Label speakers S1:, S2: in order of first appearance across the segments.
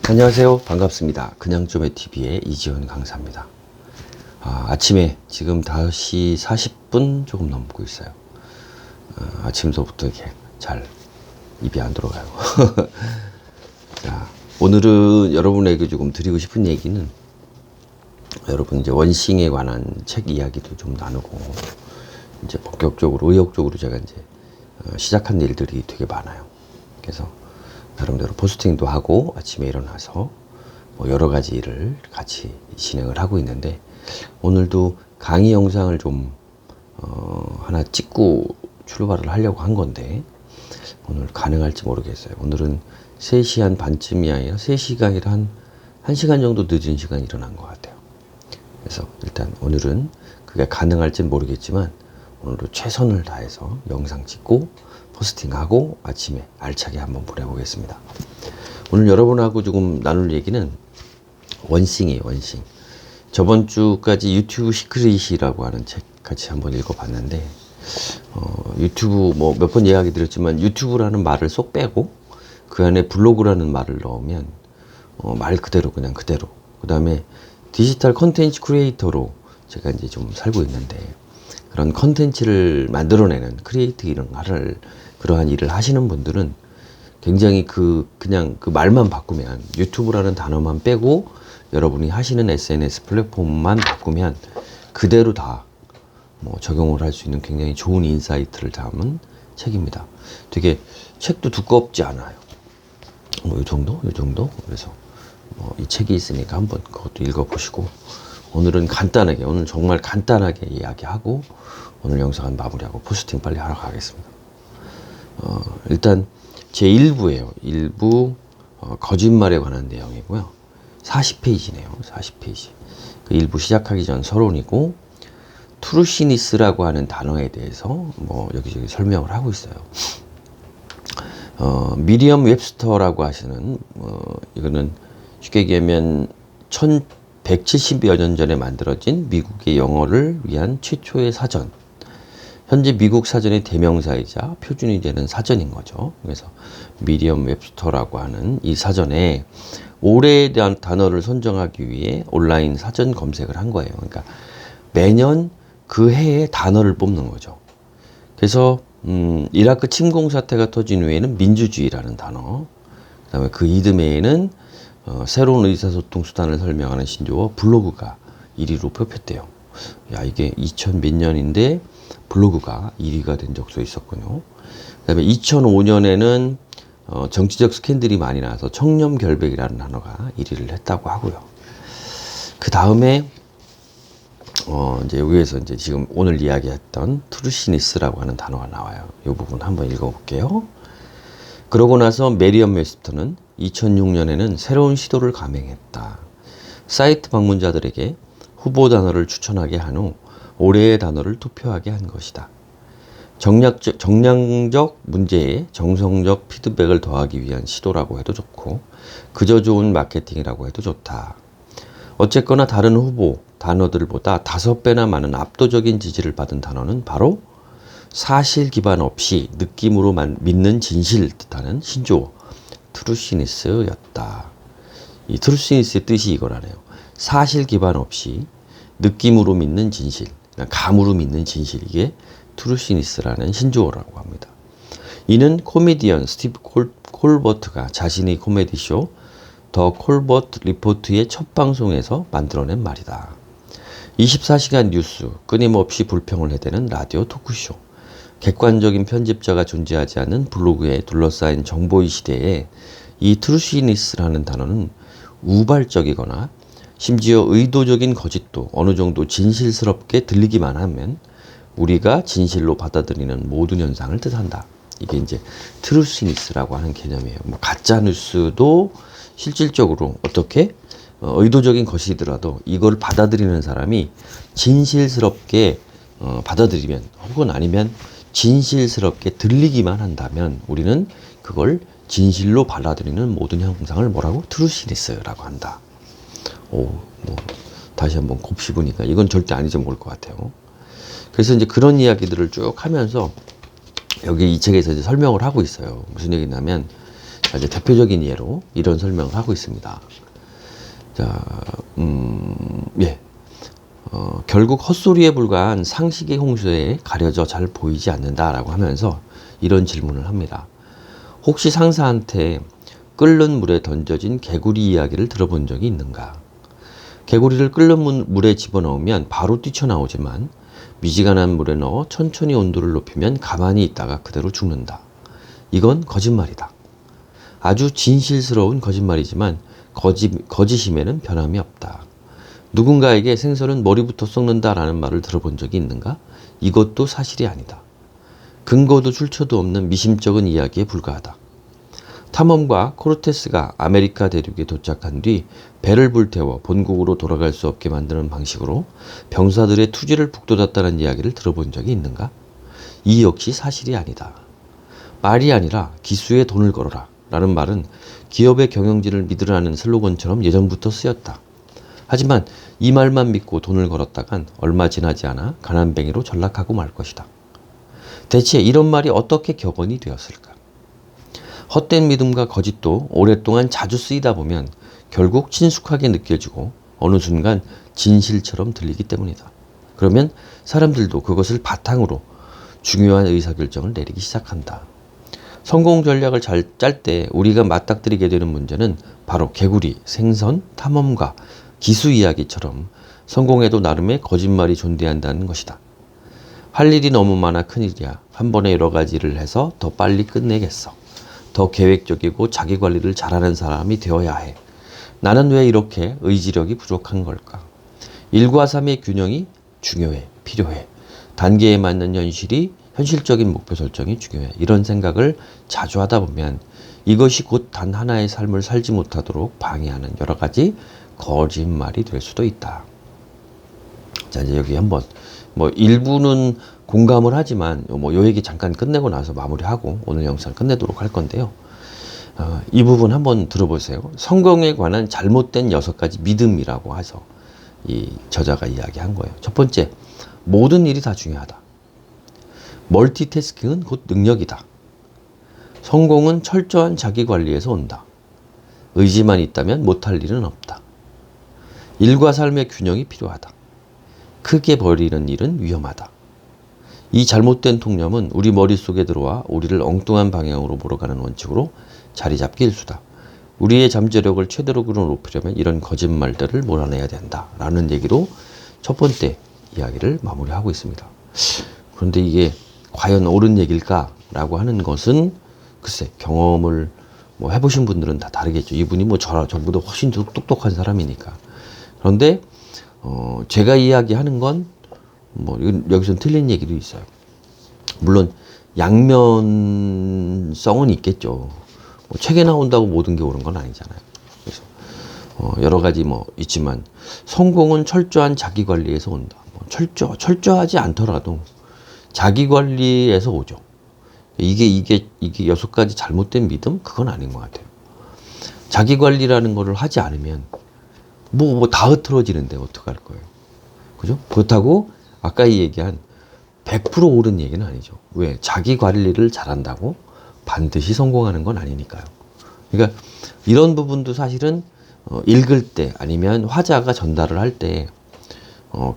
S1: 안녕하세요. 반갑습니다. 그냥좀해TV의 이지훈 강사입니다. 아침에 지금 5시 40분 조금 넘고 있어요. 아침서부터 이렇게 잘 입이 안 들어가요. 자, 오늘은 여러분에게 조금 드리고 싶은 얘기는 여러분 이제 원싱에 관한 책 이야기도 좀 나누고 이제 본격적으로 의욕적으로 제가 이제 시작한 일들이 되게 많아요. 그래서 나름대로 포스팅도 하고 아침에 일어나서 뭐 여러 가지 일을 같이 진행을 하고 있는데 오늘도 강의 영상을 좀 하나 찍고 출발을 하려고 한 건데 오늘 가능할지 모르겠어요. 오늘은 3시 한 반쯤이 아니라 3시가 아니라 한 1시간 정도 늦은 시간에 일어난 것 같아요. 그래서 일단 오늘은 그게 가능할지는 모르겠지만 오늘도 최선을 다해서 영상 찍고 포스팅하고 아침에 알차게 한번 보내보겠습니다. 오늘 여러분하고 조금 나눌 얘기는 원싱이에요. 원싱. 저번 주까지 유튜브 시크릿이라고 하는 책 같이 한번 읽어봤는데 유튜브 뭐 몇 번 이야기 드렸지만 유튜브라는 말을 쏙 빼고 그 안에 블로그라는 말을 넣으면 말 그대로 그냥 그대로 그 다음에 디지털 컨텐츠 크리에이터로 제가 이제 좀 살고 있는데 그런 컨텐츠를 만들어내는 크리에이터 그러한 일을 하시는 분들은 굉장히 그냥 그 말만 바꾸면 유튜브라는 단어만 빼고 여러분이 하시는 SNS 플랫폼만 바꾸면 그대로 다 뭐 적용을 할 수 있는 굉장히 좋은 인사이트를 담은 책입니다. 되게 책도 두껍지 않아요. 뭐 이 정도? 그래서 이 책이 있으니까 한번 그것도 읽어보시고 오늘은 간단하게 오늘 정말 간단하게 이야기하고 오늘 영상은 마무리하고 포스팅 빨리 하러 가겠습니다. 일단 제 1부예요. 1부 거짓말에 관한 내용이고요. 40페이지네요. 40페이지. 그 1부 시작하기 전 서론이고 트루시니스라고 하는 단어에 대해서 뭐 여기저기 설명을 하고 있어요. 미리엄 웹스터라고 하시는 이거는 쉽게 얘기하면 1170여 년 전에 만들어진 미국의 영어를 위한 최초의 사전. 현재 미국 사전의 대명사이자 표준이 되는 사전인 거죠. 그래서 미리엄 웹스터라고 하는 이 사전에 올해에 대한 단어를 선정하기 위해 온라인 사전 검색을 한 거예요. 그러니까 매년 그 해에 단어를 뽑는 거죠. 그래서 이라크 침공 사태가 터진 후에는 민주주의라는 단어, 그다음에 그 이듬해에는 새로운 의사소통 수단을 설명하는 신조어 블로그가 1위로 뽑혔대요. 야, 이게 2000 몇 년인데 블로그가 1위가 된 적도 있었군요. 그다음에 2005년에는 정치적 스캔들이 많이 나서 청렴결백이라는 단어가 1위를 했다고 하고요. 그 다음에 이제 여기에서 이제 지금 오늘 이야기했던 트루시니스라고 하는 단어가 나와요. 이 부분 한번 읽어볼게요. 그러고 나서 메리엄 웹스터는 2006년에는 새로운 시도를 감행했다. 사이트 방문자들에게 후보 단어를 추천하게 한 후 올해의 단어를 투표하게 한 것이다. 정량적 문제에 정성적 피드백을 더하기 위한 시도라고 해도 좋고 그저 좋은 마케팅이라고 해도 좋다. 어쨌거나 다른 후보 단어들보다 5배나 많은 압도적인 지지를 받은 단어는 바로 사실 기반 없이 느낌으로 믿는 진실 뜻하는 신조어 트루시니스였다. 이 트루시니스의 뜻이 이거라네요. 사실 기반 없이 느낌으로 믿는 진실, 감으로 믿는 진실, 이게 트루시니스라는 신조어라고 합니다. 이는 코미디언 스티브 콜버트가 자신의 코미디쇼 더 콜버트 리포트의 첫 방송에서 만들어낸 말이다. 24시간 뉴스, 끊임없이 불평을 해대는 라디오 토크쇼, 객관적인 편집자가 존재하지 않는 블로그에 둘러싸인 정보의 시대에 이 트루시니스라는 단어는 우발적이거나 심지어 의도적인 거짓도 어느 정도 진실스럽게 들리기만 하면 우리가 진실로 받아들이는 모든 현상을 뜻한다. 이게 이제 트루시니스라고 하는 개념이에요. 뭐 가짜 뉴스도 실질적으로 어떻게 의도적인 것이더라도 이걸 받아들이는 사람이 진실스럽게 받아들이면 혹은 아니면 진실스럽게 들리기만 한다면 우리는 그걸 진실로 받아들이는 모든 현상을 뭐라고? 트루시니스라고 한다. 뭐 다시 한번 곱씹으니까 이건 절대 안 잊어먹을 것 같아요. 그래서 이제 그런 이야기들을 쭉 하면서 여기 이 책에서 이제 설명을 하고 있어요. 무슨 얘기냐면 이제 대표적인 예로 이런 설명을 하고 있습니다. 자, 예. 결국 헛소리에 불과한 상식의 홍수에 가려져 잘 보이지 않는다라고 하면서 이런 질문을 합니다. 혹시 상사한테 끓는 물에 던져진 개구리 이야기를 들어본 적이 있는가? 개구리를 끓는 물에 집어넣으면 바로 뛰쳐나오지만 미지근한 물에 넣어 천천히 온도를 높이면 가만히 있다가 그대로 죽는다. 이건 거짓말이다. 아주 진실스러운 거짓말이지만 거짓임에는 변함이 없다. 누군가에게 생선은 머리부터 썩는다라는 말을 들어본 적이 있는가? 이것도 사실이 아니다. 근거도 출처도 없는 미심쩍은 이야기에 불과하다. 탐험가 코르테스가 아메리카 대륙에 도착한 뒤 배를 불태워 본국으로 돌아갈 수 없게 만드는 방식으로 병사들의 투지를 북돋았다는 이야기를 들어본 적이 있는가? 이 역시 사실이 아니다. 말이 아니라 기수에 돈을 걸어라 라는 말은 기업의 경영진을 믿으라는 슬로건처럼 예전부터 쓰였다. 하지만 이 말만 믿고 돈을 걸었다간 얼마 지나지 않아 가난뱅이로 전락하고 말 것이다. 대체 이런 말이 어떻게 격언이 되었을까? 헛된 믿음과 거짓도 오랫동안 자주 쓰이다 보면 결국 친숙하게 느껴지고 어느 순간 진실처럼 들리기 때문이다. 그러면 사람들도 그것을 바탕으로 중요한 의사결정을 내리기 시작한다. 성공 전략을 잘 짤 때 우리가 맞닥뜨리게 되는 문제는 바로 개구리, 생선, 탐험가, 기수 이야기처럼 성공에도 나름의 거짓말이 존재한다는 것이다. 할 일이 너무 많아 큰일이야. 한 번에 여러 가지를 해서 더 빨리 끝내겠어. 더 계획적이고 자기 관리를 잘하는 사람이 되어야 해. 나는 왜 이렇게 의지력이 부족한 걸까? 1과 3의 균형이 중요해, 필요해. 단계에 맞는 현실적인 목표 설정이 중요해. 이런 생각을 자주 하다 보면 이것이 곧 단 하나의 삶을 살지 못하도록 방해하는 여러 가지 거짓말이 될 수도 있다. 자, 이제 여기 한번 일부는 공감을 하지만 요 얘기 잠깐 끝내고 나서 마무리하고 오늘 영상 끝내도록 할 건데요. 이 부분 한번 들어보세요. 성공에 관한 잘못된 6가지 믿음이라고 해서 이 저자가 이야기한 거예요. 첫 번째, 모든 일이 다 중요하다. 멀티태스킹은 곧 능력이다. 성공은 철저한 자기관리에서 온다. 의지만 있다면 못할 일은 없다. 일과 삶의 균형이 필요하다. 크게 버리는 일은 위험하다. 이 잘못된 통념은 우리 머릿속에 들어와 우리를 엉뚱한 방향으로 몰아가는 원칙으로 자리 잡기 일수다. 우리의 잠재력을 최대로 높이려면 이런 거짓말들을 몰아내야 된다. 라는 얘기로 첫 번째 이야기를 마무리하고 있습니다. 그런데 이게 과연 옳은 얘기일까? 라고 하는 것은 글쎄 경험을 해보신 분들은 다 다르겠죠. 이분이 저보다 훨씬 똑똑한 사람이니까. 그런데 제가 이야기하는 건 여기서는 틀린 얘기도 있어요. 물론 양면성은 있겠죠. 책에 나온다고 모든 게 옳은 건 아니잖아요. 그래서 여러 가지 있지만 성공은 철저한 자기 관리에서 온다. 철저하지 않더라도 자기 관리에서 오죠. 이게 6가지 잘못된 믿음? 그건 아닌 것 같아요. 자기 관리라는 거를 하지 않으면 다 흐트러지는데 어떡할 거예요. 그죠? 그렇다고 아까 얘기한 100% 옳은 얘기는 아니죠. 왜? 자기 관리를 잘한다고 반드시 성공하는 건 아니니까요. 그러니까 이런 부분도 사실은 읽을 때 아니면 화자가 전달을 할 때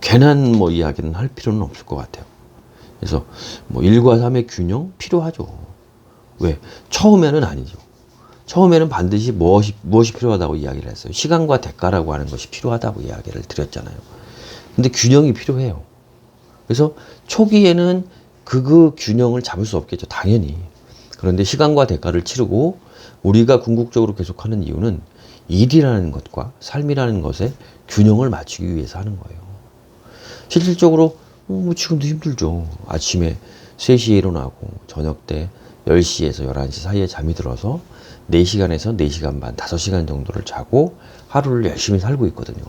S1: 괜한 이야기는 할 필요는 없을 것 같아요. 그래서 1과 3의 균형 필요하죠. 왜? 처음에는 아니죠. 처음에는 반드시 무엇이 필요하다고 이야기를 했어요. 시간과 대가라고 하는 것이 필요하다고 이야기를 드렸잖아요. 근데 균형이 필요해요. 그래서 초기에는 그 균형을 잡을 수 없겠죠. 당연히. 그런데 시간과 대가를 치르고 우리가 궁극적으로 계속하는 이유는 일이라는 것과 삶이라는 것에 균형을 맞추기 위해서 하는 거예요. 실질적으로 지금도 힘들죠. 아침에 3시에 일어나고 저녁 때 10시에서 11시 사이에 잠이 들어서 4시간에서 4시간 반, 5시간 정도를 자고 하루를 열심히 살고 있거든요.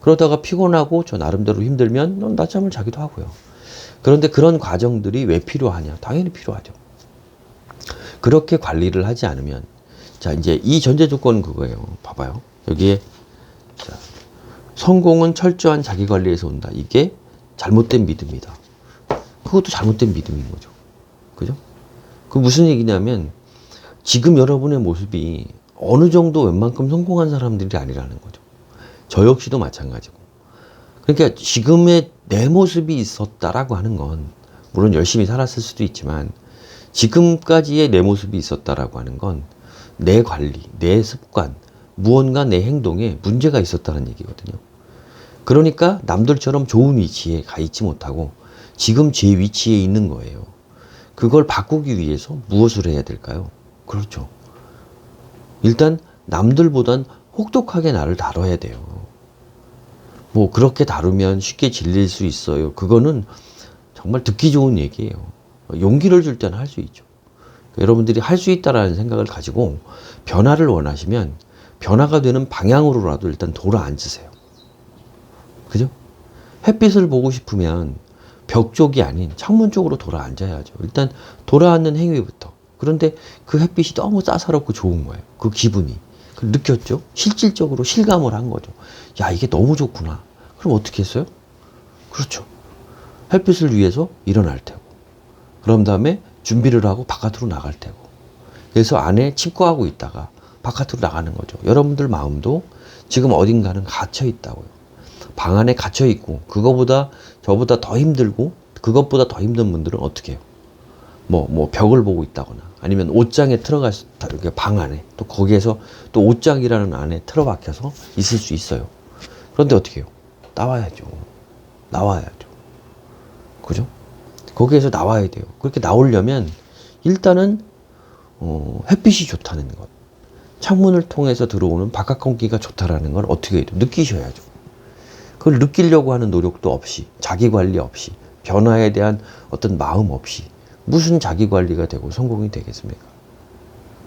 S1: 그러다가 피곤하고 저 나름대로 힘들면 낮잠을 자기도 하고요. 그런데 그런 과정들이 왜 필요하냐? 당연히 필요하죠. 그렇게 관리를 하지 않으면, 자, 이제 이 전제 조건은 그거예요. 봐봐요. 여기에, 자, 성공은 철저한 자기 관리에서 온다. 이게 잘못된 믿음이다. 그것도 잘못된 믿음인 거죠. 그죠? 그 무슨 얘기냐면, 지금 여러분의 모습이 어느 정도 웬만큼 성공한 사람들이 아니라는 거죠. 저 역시도 마찬가지고. 그러니까 지금의 내 모습이 있었다라고 하는 건 물론 열심히 살았을 수도 있지만 지금까지의 내 모습이 있었다라고 하는 건 내 관리, 내 습관, 무언가 내 행동에 문제가 있었다는 얘기거든요. 그러니까 남들처럼 좋은 위치에 가 있지 못하고 지금 제 위치에 있는 거예요. 그걸 바꾸기 위해서 무엇을 해야 될까요? 그렇죠. 일단 남들보단 혹독하게 나를 다뤄야 돼요. 뭐 그렇게 다루면 쉽게 질릴 수 있어요. 그거는 정말 듣기 좋은 얘기예요. 용기를 줄 때는 할 수 있죠. 여러분들이 할 수 있다라는 생각을 가지고 변화를 원하시면 변화가 되는 방향으로라도 일단 돌아앉으세요. 그죠? 햇빛을 보고 싶으면 벽 쪽이 아닌 창문 쪽으로 돌아앉아야죠. 일단 돌아앉는 행위부터. 그런데 그 햇빛이 너무 따사롭고 좋은 거예요. 그 기분이. 그걸 느꼈죠? 실질적으로 실감을 한 거죠. 야, 이게 너무 좋구나. 그럼 어떻게 했어요? 그렇죠. 햇빛을 위해서 일어날 테고. 그런 다음에 준비를 하고 바깥으로 나갈 테고. 그래서 안에 침투하고 있다가 바깥으로 나가는 거죠. 여러분들 마음도 지금 어딘가는 갇혀 있다고요. 방 안에 갇혀 있고 그거보다 저보다 더 힘들고 그것보다 더 힘든 분들은 어떻게 해요? 뭐 벽을 보고 있다거나 아니면 옷장에 들어가서 방 안에 또 거기에서 또 옷장이라는 안에 틀어박혀서 있을 수 있어요. 그런데 어떻게 해요? 나와야죠. 나와야죠. 그죠? 거기에서 나와야 돼요. 그렇게 나오려면 일단은 햇빛이 좋다는 것, 창문을 통해서 들어오는 바깥 공기가 좋다라는 걸 어떻게 해요? 느끼셔야죠. 그걸 느끼려고 하는 노력도 없이, 자기 관리 없이, 변화에 대한 어떤 마음 없이 무슨 자기 관리가 되고 성공이 되겠습니까?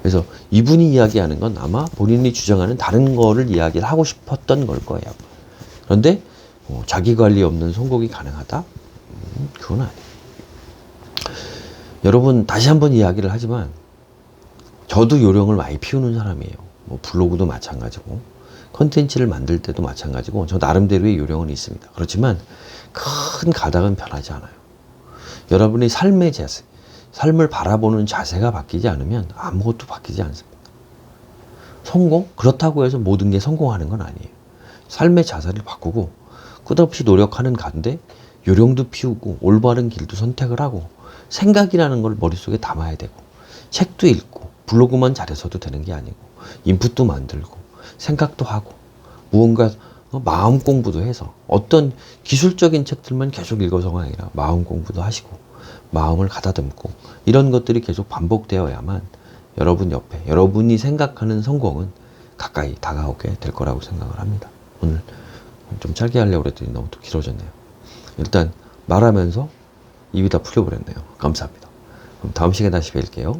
S1: 그래서 이분이 이야기하는 건 아마 본인이 주장하는 다른 거를 이야기를 하고 싶었던 걸 거예요. 그런데 자기 관리 없는 성공이 가능하다? 그건 아니에요. 여러분 다시 한번 이야기를 하지만 저도 요령을 많이 피우는 사람이에요. 뭐 블로그도 마찬가지고 컨텐츠를 만들 때도 마찬가지고 저 나름대로의 요령은 있습니다. 그렇지만 큰 가닥은 변하지 않아요. 여러분의 삶의 자세, 삶을 바라보는 자세가 바뀌지 않으면 아무것도 바뀌지 않습니다. 성공? 그렇다고 해서 모든 게 성공하는 건 아니에요. 삶의 자세를 바꾸고 끝없이 노력하는 가운데 요령도 피우고 올바른 길도 선택을 하고 생각이라는 걸 머릿속에 담아야 되고 책도 읽고 블로그만 잘해서도 되는 게 아니고 인풋도 만들고 생각도 하고 무언가 마음 공부도 해서 어떤 기술적인 책들만 계속 읽어서가 아니라 마음 공부도 하시고 마음을 가다듬고 이런 것들이 계속 반복되어야만 여러분 옆에 여러분이 생각하는 성공은 가까이 다가오게 될 거라고 생각을 합니다. 오늘 좀 짧게 하려고 그랬더니 너무 또 길어졌네요. 일단 말하면서 입이 다 풀려버렸네요. 감사합니다. 그럼 다음 시간에 다시 뵐게요.